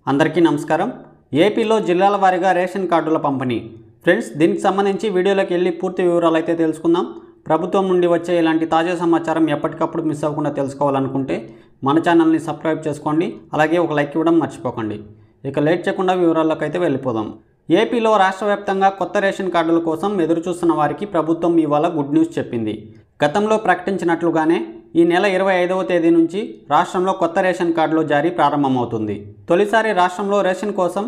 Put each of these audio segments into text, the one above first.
అందరికీ నమస్కారం। ఏపీలో జిల్లాల వారీగా రేషన్ కార్డుల పంపిణీ ఫ్రెండ్స్, దీనికి సంబంధించి వీడియోలోకి వెళ్ళి పూర్తి వివరాలు అయితే తెలుసుకుందాం। ప్రభుత్వం నుండి వచ్చే ఇలాంటి తాజా సమాచారం ఎప్పటికప్పుడు మిస్ అవ్వకుండా తెలుసుకోవాలనుకుంటే మన ఛానల్ని సబ్స్క్రైబ్ చేసుకోండి, అలాగే ఒక లైక్ ఇవ్వడం మర్చిపోకండి। ఇక లేట్ చేయకుండా వివరాల్లోకి అయితే వెళ్ళిపోదాం। ఏపీలో రాష్ట్ర వ్యాప్తంగా కొత్త రేషన్ కార్డుల కోసం ఎదురుచూస్తున్న వారికి ప్రభుత్వం ఇవాళ గుడ్ న్యూస్ చెప్పింది। గతంలో ప్రకటించినట్లుగానే ఈ నెల 25వ తేదీ నుంచి రాష్ట్రంలో కొత్త రేషన్ కార్డుల జారీ ప్రారంభమవుతుంది। తొలిసారి రాష్ట్రంలో రేషన్ కోసం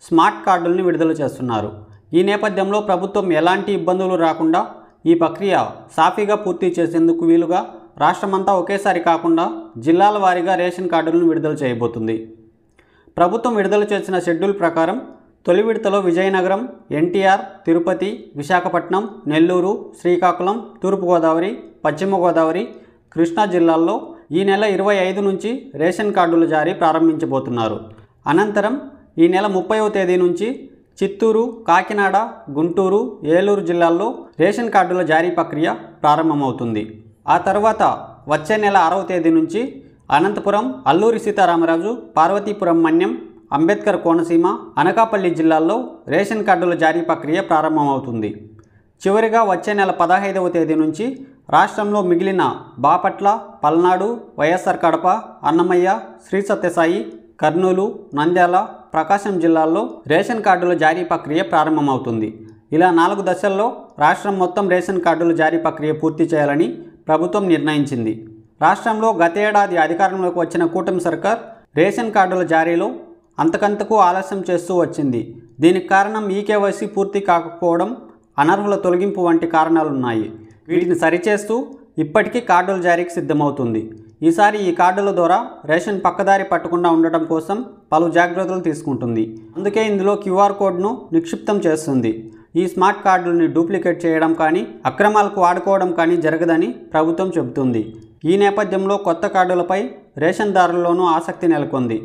స్మార్ట్ కార్డుల్ని విడుదల చేస్తున్నారు। ఈ నేపథ్యంలో ప్రభుత్వం ఎలాంటి ఇబ్బందులు రాకుండా ఈ ప్రక్రియ సాఫీగా పూర్తి చేసేందుకు వీలుగా రాష్ట్రమంతా ఒకేసారి కాకుండా జిల్లాల వారీగా రేషన్ కార్డులను విడుదల చేయబోతుంది। ప్రభుత్వం విడుదల చేసిన షెడ్యూల్ ప్రకారం తొలి విడతలో విజయనగరం, ఎన్టీఆర్, తిరుపతి, విశాఖపట్నం, నెల్లూరు, శ్రీకాకుళం, తూర్పుగోదావరి, పశ్చిమ గోదావరి, కృష్ణా జిల్లాల్లో ఈ నెల 25 నుంచి రేషన్ కార్డుల జారీ ప్రారంభించబోతున్నారు। అనంతరం ఈ నెల 30వ తేదీ నుంచి చిత్తూరు, కాకినాడ, గుంటూరు, ఏలూరు జిల్లాల్లో రేషన్ కార్డుల జారీ ప్రక్రియ ప్రారంభమవుతుంది। ఆ తర్వాత వచ్చే నెల 6వ తేదీ నుంచి అనంతపురం, అల్లూరి సీతారామరాజు, పార్వతీపురం మన్యం, అంబేద్కర్ కోనసీమ, అనకాపల్లి జిల్లాల్లో రేషన్ కార్డుల జారీ ప్రక్రియ ప్రారంభమవుతుంది। చివరిగా వచ్చే నెల 15వ తేదీ నుంచి రాష్ట్రంలో మిగిలిన బాపట్ల, పల్నాడు, వైఎస్ఆర్ కడప, అన్నమయ్య, శ్రీ సత్యసాయి, కర్నూలు, నంద్యాల, ప్రకాశం జిల్లాల్లో రేషన్ కార్డుల జారీ ప్రక్రియ ప్రారంభమవుతుంది। ఇలా 4 దశల్లో రాష్ట్రం మొత్తం రేషన్ కార్డుల జారీ ప్రక్రియ పూర్తి చేయాలని ప్రభుత్వం నిర్ణయించింది। రాష్ట్రంలో గతేడాది అధికారంలోకి వచ్చిన కూటమి సర్కార్ రేషన్ కార్డుల జారీలో అంతకంతకు ఆలస్యం చేస్తూ వచ్చింది। దీనికి కారణం ఈకేవైసీ పూర్తి కాకపోవడం, అనర్హుల తొలగింపు వంటి కారణాలున్నాయి। వీటిని సరిచేస్తూ ఇప్పటికీ కార్డుల జారీకి సిద్ధమవుతుంది। ఈసారి ఈ కార్డుల ద్వారా రేషన్ పక్కదారి పట్టకుండా ఉండటం కోసం పలు జాగ్రత్తలు తీసుకుంటుంది। అందుకే ఇందులో క్యూఆర్ కోడ్ను నిక్షిప్తం చేస్తుంది। ఈ స్మార్ట్ కార్డుల్ని డూప్లికేట్ చేయడం కానీ అక్రమాలకు వాడుకోవడం కానీ జరగదని ప్రభుత్వం చెబుతుంది। ఈ నేపథ్యంలో కొత్త కార్డులపై రేషన్దారుల్లోనూ ఆసక్తి నెలకొంది।